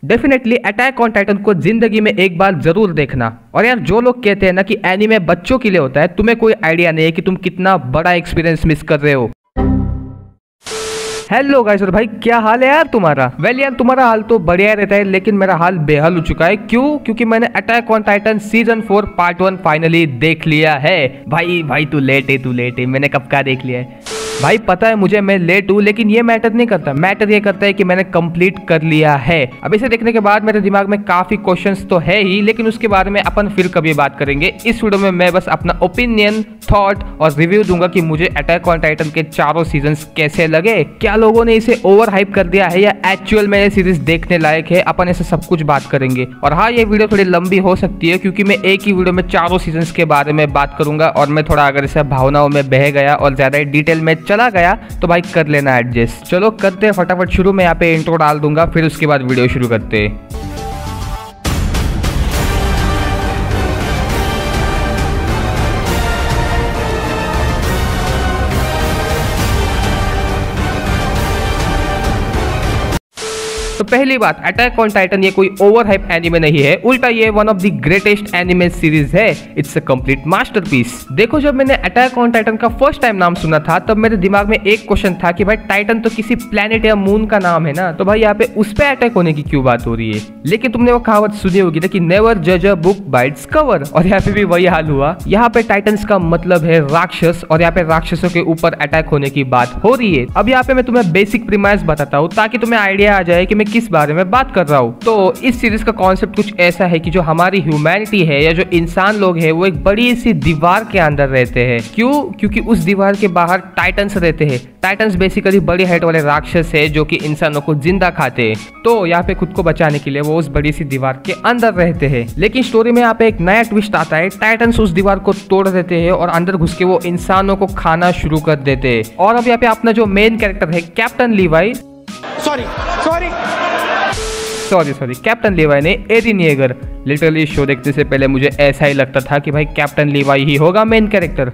Definitely attack on Titan को जिंदगी में एक बार जरूर देखना। और यार जो लोग कहते हैं ना कि एनीमे बच्चों के लिए होता है, तुम्हें कोई आइडिया नहीं है कि तुम कितना बड़ा एक्सपीरियंस मिस कर रहे हो। हेलो गाइस, और भाई क्या हाल है यार तुम्हारा? वेल यार तुम्हारा हाल तो बढ़िया रहता है, लेकिन मेरा हाल बेहाल हो चुका है। क्यों? क्योंकि मैंने Attack on Titan season 4 part 1 finally देख लिया है। भाई तू लेट है, मैंने कब का देख लिया है भाई। पता है मुझे मैं लेट हूँ, लेकिन ये मैटर नहीं करता। मैटर ये करता है कि मैंने कंप्लीट कर लिया है। अब इसे देखने के बाद मेरे दिमाग में काफी क्वेश्चंस तो है ही, लेकिन उसके बारे में अपन फिर कभी बात करेंगे। इस वीडियो में मैं बस अपना ओपिनियन, थॉट और रिव्यू दूंगा कि मुझे अटैक ऑन टाइटन के चारों सीजन्स कैसे लगे, क्या लोगों ने इसे ओवर हाइप कर दिया है या एक्चुअल में ये सीरीज देखने लायक है। अपन ऐसे सब कुछ बात करेंगे। और हाँ, ये वीडियो थोड़ी लंबी हो सकती है क्योंकि मैं एक ही वीडियो में चारों सीजन्स के बारे में बात करूंगा, और मैं थोड़ा अगर इसे भावनाओं में बह गया और ज्यादा डिटेल में चला गया तो भाई कर लेना एडजस्ट। चलो करते हैं फटाफट शुरू। मैं यहाँ पे इंट्रो डाल दूंगा, फिर उसके बाद वीडियो शुरू करते हैं। तो पहली बात, अटैक ऑन टाइटन ये कोई ओवर हाइप एनिमे नहीं है, उल्टा ये one of the greatest anime series है। It's a complete masterpiece. देखो, जब मैंने अटैक ऑन टाइटन का फर्स्ट टाइम नाम सुना था तब मेरे दिमाग में एक क्वेश्चन था कि भाई टाइटन तो किसी प्लेनेट या मून का नाम है ना, तो भाई यहाँ पे उस पे अटैक होने की क्यों बात हो रही है। लेकिन तुमने वो कहावत सुनी होगी ना कि नेवर जज a book by its cover, और यहाँ पे भी वही हाल हुआ। यहाँ पे टाइटन्स का मतलब है राक्षस, और यहाँ पे राक्षसों के ऊपर अटैक होने की बात हो रही है। अब यहाँ पे मैं तुम्हें बेसिक प्रीमाइस बताता हूँ ताकि तुम्हें आइडिया आ जाए कि मैं किस बारे में बात कर रहा हूँ। तो इस सीरीज का कॉन्सेप्ट कुछ ऐसा है कि जो हमारी ह्यूमैनिटी है या जो इंसान लोग हैं वो एक बड़ी सी दीवार के अंदर रहते हैं। क्यों? क्योंकि उस दीवार के बाहर टाइटन्स रहते हैं। टाइटन्स बेसिकली बड़ी हाइट वाले राक्षस है जो कि इंसानों को जिंदा खाते हैं। तो यहाँ पे खुद को बचाने के लिए वो उस बड़ी सी दीवार के अंदर रहते हैं। लेकिन स्टोरी में यहाँ पे एक नया ट्विस्ट आता है। टाइटन्स उस दीवार को तोड़ देते हैं और अंदर घुस के वो इंसानों को खाना शुरू कर देते हैं। और अब यहाँ पे अपना जो मेन कैरेक्टर है कैप्टन लीवाई, सॉरी कैप्टन लीवाई ने एरिन येगर। लिटरली शो देखने से पहले मुझे ऐसा ही लगता था कि भाई कैप्टन लीवाई ही होगा मेन कैरेक्टर।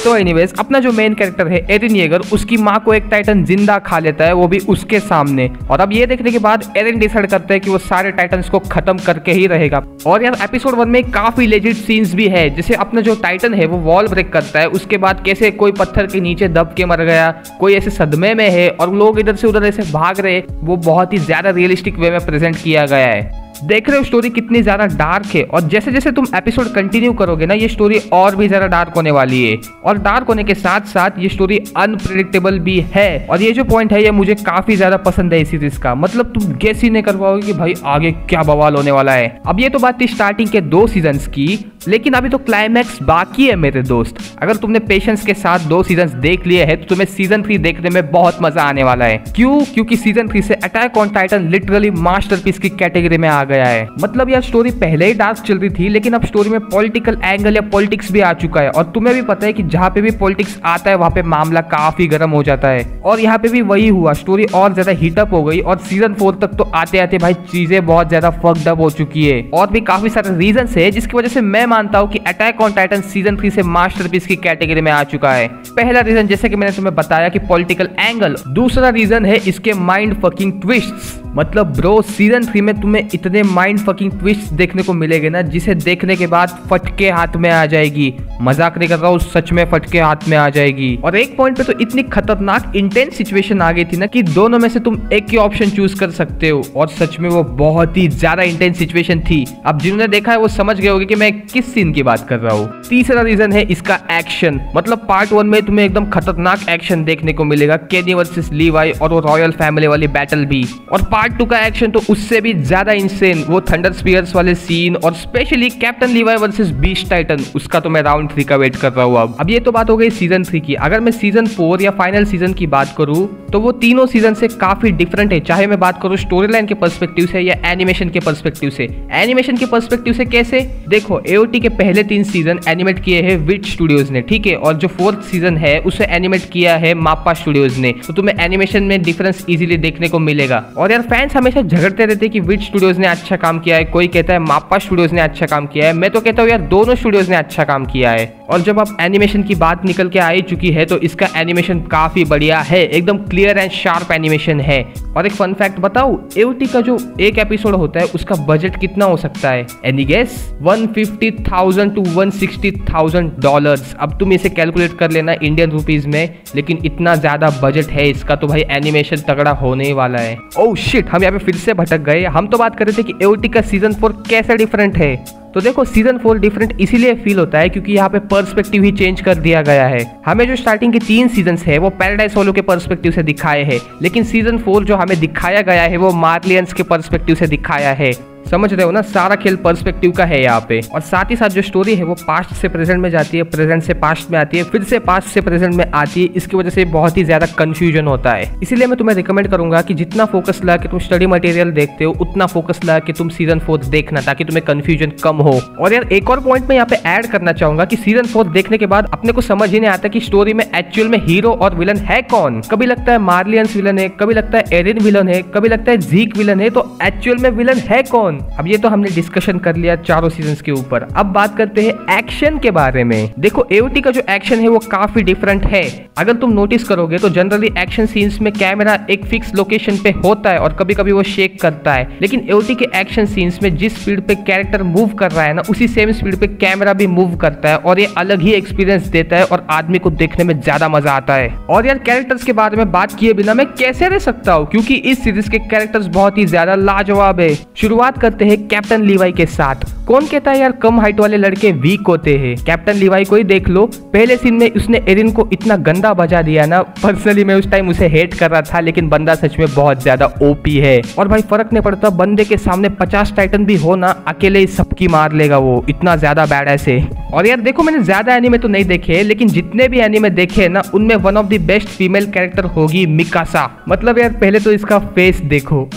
तो एनीवेज, अपना जो मेन कैरेक्टर है एरिन येगर, उसकी माँ को एक टाइटन जिंदा खा लेता है, वो भी उसके सामने। और अब ये देखने के बाद एरिन डिसाइड करता है कि वो सारे टाइटन्स को खत्म करके ही रहेगा। और यार एपिसोड 1 में काफी लेजिट सीन्स भी है, जैसे अपना जो टाइटन है वो वॉल ब्रेक करता है, उसके बाद कैसे कोई पत्थर के नीचे दब के मर गया, कोई ऐसे सदमे में है और लोग इधर से उधर ऐसे भाग रहे, वो बहुत ही ज्यादा रियलिस्टिक वे में प्रेजेंट किया गया है। देख रहे हो स्टोरी कितनी ज्यादा डार्क है, और जैसे जैसे तुम एपिसोड कंटिन्यू करोगे ना ये स्टोरी और भी ज्यादा डार्क होने वाली है। और डार्क होने के साथ साथ ये स्टोरी अनप्रेडिक्टेबल भी है। और ये जो पॉइंट है ये मुझे काफी ज्यादा पसंद है इस सीरीज का। मतलब तुम गेस ही नहीं कर पाओगे कि भाई आगे क्या बवाल होने वाला है। अब ये तो बात थी स्टार्टिंग के 2 सीजन्स की, लेकिन अभी तो क्लाइमैक्स बाकी है मेरे दोस्त। अगर तुमने पेशेंस के साथ 2 सीजन्स देख लिए हैं तो तुम्हें सीजन 3 देखने में बहुत मजा आने वाला है। क्यों? क्योंकि सीजन 3 से attack on Titan literally masterpiece की कैटेगरी में आ गया है। मतलब यार स्टोरी पहले ही डार्क चल रही थी, लेकिन अब स्टोरी में पॉलिटिकल एंगल या पॉलिटिक्स भी आ चुका है। और तुम्हें भी पता है कि जहाँ पे भी पॉलिटिक्स आता है वहाँ पे मामला काफी गर्म हो जाता है। और यहाँ पे भी वही हुआ, स्टोरी और ज्यादा हीटअप हो गई। और सीजन 4 तक तो आते आते भाई चीजें बहुत ज्यादा फक्ड अप हो चुकी है। और भी काफी सारे रीजन है जिसकी वजह से मैं मानता हूँ कि अटैक ऑन टाइटन सीजन 3 से मास्टरपीस की कैटेगरी में आ चुका है। पहला रीजन जैसे कि मैंने तुम्हें बताया कि पॉलिटिकल एंगल। दूसरा रीजन है इसके माइंड फकिंग ट्विस्ट्स। मतलब ब्रो सीजन 3 में तुम्हें इतने माइंड फकिंग ट्विस्ट देखने को मिलेंगे ना जिसे देखने के बाद फटके हाथ में आ जाएगी। मजाक नहीं कर रहा हूँ, सच में फटके हाथ में आ जाएगी। और एक पॉइंट पे तो इतनी खतरनाक इंटेंस सिचुएशन आ गई थी ना कि दोनों में से तुम एक ही ऑप्शन चूज कर सकते हो। और सच में वो बहुत ही ज्यादा इंटेंस सिचुएशन थी। अब जिन्होंने देखा है वो समझ गए होंगे कि मैं किस सीन की बात कर रहा हूँ। तीसरा रीजन है इसका एक्शन। मतलब पार्ट 1 में तुम्हें एकदम खतरनाक एक्शन देखने को मिलेगा, केनी वर्सेस लीवाई और वो रॉयल फैमिली वाली बैटल भी। और पार्ट 2 का एक्शन तो उससे भी ज्यादा इंसेन, वो थंडर स्पीयर्स वाले सीन और specially captain लीवाई versus beast Titan, उसका तो मैं राउंड 3 का वेट कर रहा हूँ। अब ये तो बात हो गई सीजन 3 की। अगर मैं सीजन 4 या फाइनल सीजन की बात करूँ तो वो तीनों सीजन से काफी डिफरेंट है, चाहे मैं बात करूँ स्टोरी लाइन के पर्सपेक्टिव से या एनिमेशन के पर्सपेक्टिव से। एनिमेशन के पर्सपेक्टिव से कैसे? देखो एओटी के पहले 3 सीजन एनिमेट किए हैं विट स्टूडियोज ने, ठीक है, और जो 4th सीजन है उसे एनिमेट किया है माप्पा स्टूडियोज ने। तो तुम्हें एनिमेशन में डिफरेंस इजीली देखने को मिलेगा। और यार फैंस हमेशा झगड़ते रहते हैं कि विट स्टूडियोज ने अच्छा काम किया है, कोई कहता है माप्पा स्टूडियोज ने अच्छा काम किया है। मैं तो कहता हूँ यार दोनों स्टूडियोज ने अच्छा काम किया है। और जब अब एनिमेशन की बात निकल के आ ही चुकी है तो इसका एनिमेशन काफी बढ़िया है, एकदम क्लियर एंड शार्प एनिमेशन है। और एक फन फैक्ट बताऊं, एओटी का जो एक एपिसोड होता है उसका बजट कितना हो सकता है? Any guess? 150,000 to 160,000 dollars. अब तुम इसे कैलकुलेट कर लेना इंडियन रुपीज में, लेकिन इतना ज्यादा बजट है इसका तो भाई एनिमेशन तगड़ा होने ही वाला है। ओह शिट, हम यहाँ पे फिर से भटक गए। हम तो बात कर रहे थे कि एओटी का सीजन 4 कैसे डिफरेंट है। तो देखो सीजन 4 डिफरेंट इसीलिए फील होता है क्योंकि यहाँ पे पर्सपेक्टिव ही चेंज कर दिया गया है। हमें जो स्टार्टिंग के 3 सीजन्स है वो पैराडाइज होलो के पर्सपेक्टिव से दिखाए हैं, लेकिन सीजन 4 जो हमें दिखाया गया है वो मार्लियंस के पर्सपेक्टिव से दिखाया है। समझ रहे हो ना, सारा खेल पर्सपेक्टिव का है यहाँ पे। और साथ ही साथ जो स्टोरी है वो पास्ट से प्रेजेंट में जाती है, प्रेजेंट से पास्ट में आती है, फिर से पास्ट से प्रेजेंट में आती है। इसकी वजह से बहुत ही ज्यादा कंफ्यूजन होता है। इसीलिए मैं तुम्हें रिकमेंड करूंगा कि जितना फोकस लगा कि तुम स्टडी मटेरियल देखते हो उतना फोकस लगा कि तुम सीजन 4 देखना, ताकि तुम्हें कंफ्यूजन कम हो। और यार एक और पॉइंट मैं यहाँ पे ऐड करना चाहूंगा कि सीजन 4 देखने के बाद अपने को समझ ही नहीं आता कि स्टोरी में एक्चुअल में हीरो और विलन है कौन। कभी लगता है मार्लियंस विलन है, कभी लगता है एरिन विलन है, कभी लगता है जीक विलन है, तो एक्चुअल में विलन है कौन? अब ये तो हमने डिस्कशन कर लिया चारों सीजन्स के ऊपर। अब बात करते हैं एक्शन के बारे में। देखो एओटी का जो एक्शन है वो काफी डिफरेंट है। अगर तुम नोटिस करोगे तो जनरली एक्शन सीन्स में कैमरा एक फिक्स लोकेशन पे होता है और कभी कभी वो शेक करता है, लेकिन एओटी के एक्शन सीन्स में जिस स्पीड पे कैरेक्टर मूव कर रहा है ना, उसी सेम स्पीड पे कैमरा भी मूव करता है और ये अलग ही एक्सपीरियंस देता है और आदमी को देखने में ज्यादा मजा आता है। और यार कैरेक्टर्स के बारे में बात किए बिना मैं कैसे रह सकता हूँ, क्योंकि इस सीरीज के कैरेक्टर्स बहुत ही ज्यादा लाजवाब है। शुरुआत करते हैं कैप्टन लीवाई के साथ। कौन कहता है यार कम हाइट वाले लड़के वीक होते हैं? कैप्टन लीवाई को ही देख लो, पहले सीन में उसने एरिन को इतना गंदा बजा दिया ना। पर्सनली मैं उस टाइम उसे हेट कर रहा था, लेकिन बंदा सच में बहुत ज्यादा ओपी है। और भाई फर्क नहीं पड़ता, बंदे के सामने 50 टाइटन भी हो ना, अकेले ही सबकी मार लेगा वो, इतना ज्यादा बैडएस है। और यार देखो मैंने ज्यादा एनीमे तो नहीं देखे, लेकिन जितने भी एनीमे देखे ना उनमें one of the best female character होगी मिकासा। मतलब यार पहले तो इसका फेस देखो,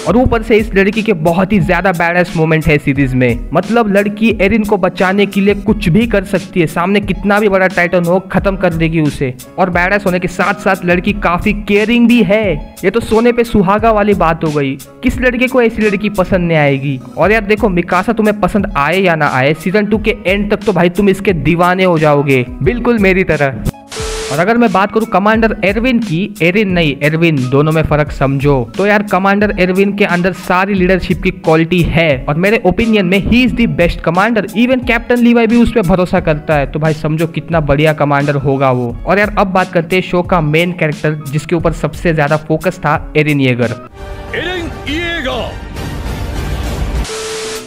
और ऊपर से इस लड़की के बहुत ही ज्यादा बैडएस मोमेंट है सीरीज में। मतलब लड़की एरिन को बचाने के लिए कुछ भी कर सकती है, सामने कितना भी बड़ा टाइटन हो खत्म कर देगी उसे। और बैडएस होने के साथ साथ लड़की काफी केयरिंग भी है। ये तो सोने पे सुहागा वाली बात हो गई। किस लड़के को ऐसी लड़की पसंद नहीं आएगी? और यार देखो मिकासा तुम्हें पसंद आए या ना आए, सीजन 2 के एंड तक तो भाई तुम इसके दीवाने हो जाओगे, बिल्कुल मेरी तरह। और अगर मैं बात करूं कमांडर एरविन की, एरिन नहीं एरविन, दोनों में फर्क समझो, तो यार कमांडर एरविन के अंदर सारी लीडरशिप की क्वालिटी है और मेरे ओपिनियन में he is the best commander. Even captain लीवाई भी उस पर भरोसा करता है, तो भाई समझो कितना बढ़िया कमांडर होगा वो। और यार अब बात करते हैं शो का मेन कैरेक्टर जिसके ऊपर सबसे ज्यादा फोकस था, एरिन येगर।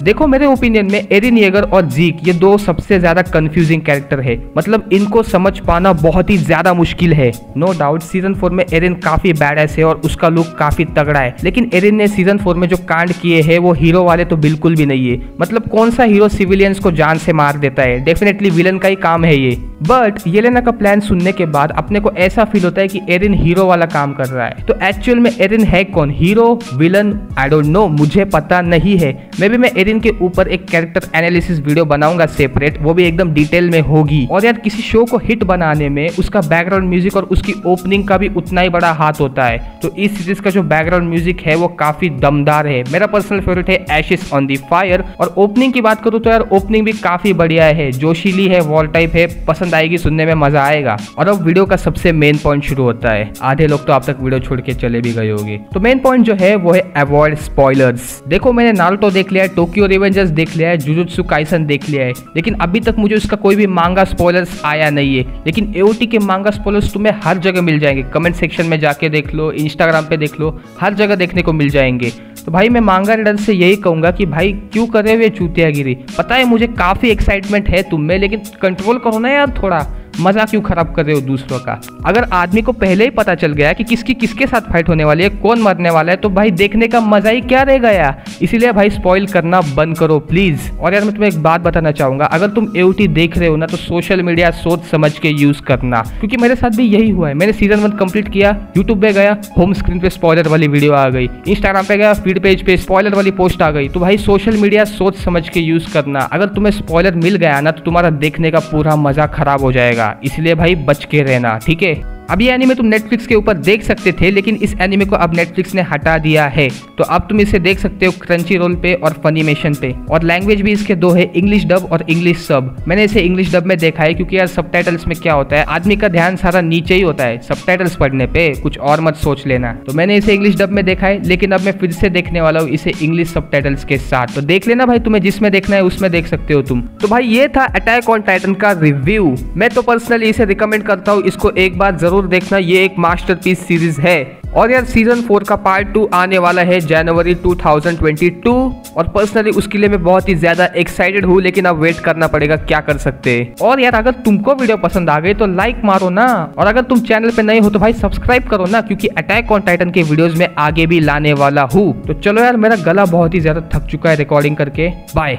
देखो मेरे ओपिनियन में एरिन येगर और जीक ये दो सबसे ज्यादा कंफ्यूजिंग कैरेक्टर है। मतलब इनको समझ पाना बहुत ही ज्यादा मुश्किल है। नो डाउट सीजन 4 में एरिन काफी बैडएस है और उसका लुक काफी तगड़ा है, लेकिन एरिन ने सीजन 4 में जो कांड किए हैं वो हीरो वाले तो बिल्कुल भी नहीं है। मतलब कौन सा हीरो सिविलियंस को जान से मार देता है? डेफिनेटली विलन का ही काम है ये। बट येलेना का प्लान सुनने के बाद अपने को ऐसा फील होता है कि एरिन हीरो वाला काम कर रहा है। तो एक्चुअल में एरिन है कौन, hero villain? I don't know, मुझे पता नहीं है। मे बी मैं एरिन के ऊपर एक कैरेक्टर एनालिसिस वीडियो बनाऊंगा सेपरेट, वो भी एकदम डिटेल में होगी। और यार किसी शो को हिट बनाने में उसका बैकग्राउंड म्यूजिक और उसकी ओपनिंग का भी उतना ही बड़ा हाथ होता है। तो इस सीरीज का जो बैकग्राउंड म्यूजिक है वो काफी दमदार है। मेरा पर्सनल फेवरेट है एशेस ऑन द फायर। और ओपनिंग की बात करूँ तो यार ओपनिंग भी काफी बढ़िया है, जोशीली है, वॉल टाइप है, पसंद आएगी, सुनने में मजा आएगा। और अब वीडियो का सबसे मेन पॉइंट शुरू होता है। आधे लोग तो आप तक वीडियो छोड़ के चले भी गए होंगे। तो मेन पॉइंट जो है वो है अवॉइड स्पॉयलर्स। देखो मैंने नारुतो देख लिया है, टोक्यो रिवेंजर्स देख लिया है, जुजुत्सु काइसन देख लिया है, लेकिन अभी तक मुझे उसका कोई भी मांगा स्पॉयलर्स आया नहीं है। लेकिन एओटी के मांगा स्पॉयलर्स तुम्हें हर जगह मिल जाएंगे। कमेंट सेक्शन में जाके देख लो, इंस्टाग्राम पे देख लो, हर जगह देखने को मिल जाएंगे। तो भाई मैं मांगा रीडर से यही कहूंगा कि भाई क्यों करे हुए चूतियागिरी। पता है मुझे काफी एक्साइटमेंट है तुम में, लेकिन कंट्रोल करो ना यार थोड़ा। मजा क्यों खराब कर रहे हो दूसरों का? अगर आदमी को पहले ही पता चल गया कि किसकी किसके साथ फाइट होने वाली है, कौन मरने वाला है, तो भाई देखने का मजा ही क्या रह गया। इसीलिए भाई स्पॉइल करना बंद करो प्लीज। और यार मैं तुम्हें एक बात बताना चाहूंगा, अगर तुम एओटी देख रहे हो ना तो सोशल मीडिया सोच समझ के यूज करना, क्योंकि मेरे साथ भी यही हुआ है। मैंने सीजन 1 कंप्लीट किया, यूट्यूब पे गया, होम स्क्रीन पे स्पॉइलर वाली वीडियो आ गई, इंस्टाग्राम पे गया, फीड पेज पे स्पॉइलर वाली पोस्ट आ गई। तो भाई सोशल मीडिया सोच समझ के यूज करना। अगर तुम्हें स्पॉइलर मिल गया ना तो तुम्हारा देखने का पूरा मजा खराब हो जाएगा। इसलिए भाई बच के रहना, ठीक है। अब ये एनिमे तुम नेटफ्लिक्स के ऊपर देख सकते थे, लेकिन इस एनिमे को अब नेटफ्लिक्स ने हटा दिया है, तो अब तुम इसे देख सकते हो क्रंची रोल पे और फनीमेशन पे। और लैंग्वेज भी इसके दो है, इंग्लिश डब और इंग्लिश सब। मैंने इसे इंग्लिश डब में देखा है क्योंकि यार सबटाइटल्स में क्या होता है, आदमी का ध्यान सारा नीचे ही होता है सबटाइटल्स पढ़ने पे, कुछ और मत सोच लेना। तो मैंने इसे इंग्लिश डब में देखा है, लेकिन अब मैं फिर से देखने वाला हूँ इसे इंग्लिश सबटाइटल्स के साथ। तो देख लेना भाई, तुम्हें जिसमें देखना है उसमें देख सकते हो तुम। तो भाई ये था अटैक ऑन टाइटन का रिव्यू। मैं तो पर्सनली इसे रिकमेंड करता हूँ, इसको एक बार जरूर देखना, ये एक मास्टरपीस सीरीज है। और यार सीजन 4 का पार्ट 2 आने वाला है जनवरी 2022, और पर्सनली उसके लिए मैं बहुत ही ज्यादा एक्साइटेड हूँ, लेकिन अब वेट करना पड़ेगा, क्या कर सकते हैं। और यार अगर तुमको वीडियो पसंद आ गई तो लाइक मारो ना, और अगर तुम चैनल पे नए हो तो भाई सब्सक्राइब करो ना, क्योंकि अटैक ऑन टाइटन के वीडियोस में आगे भी लाने वाला हूँ। तो चलो यार, मेरा गला बहुत ही ज्यादा थक चुका है रिकॉर्डिंग करके। बाय।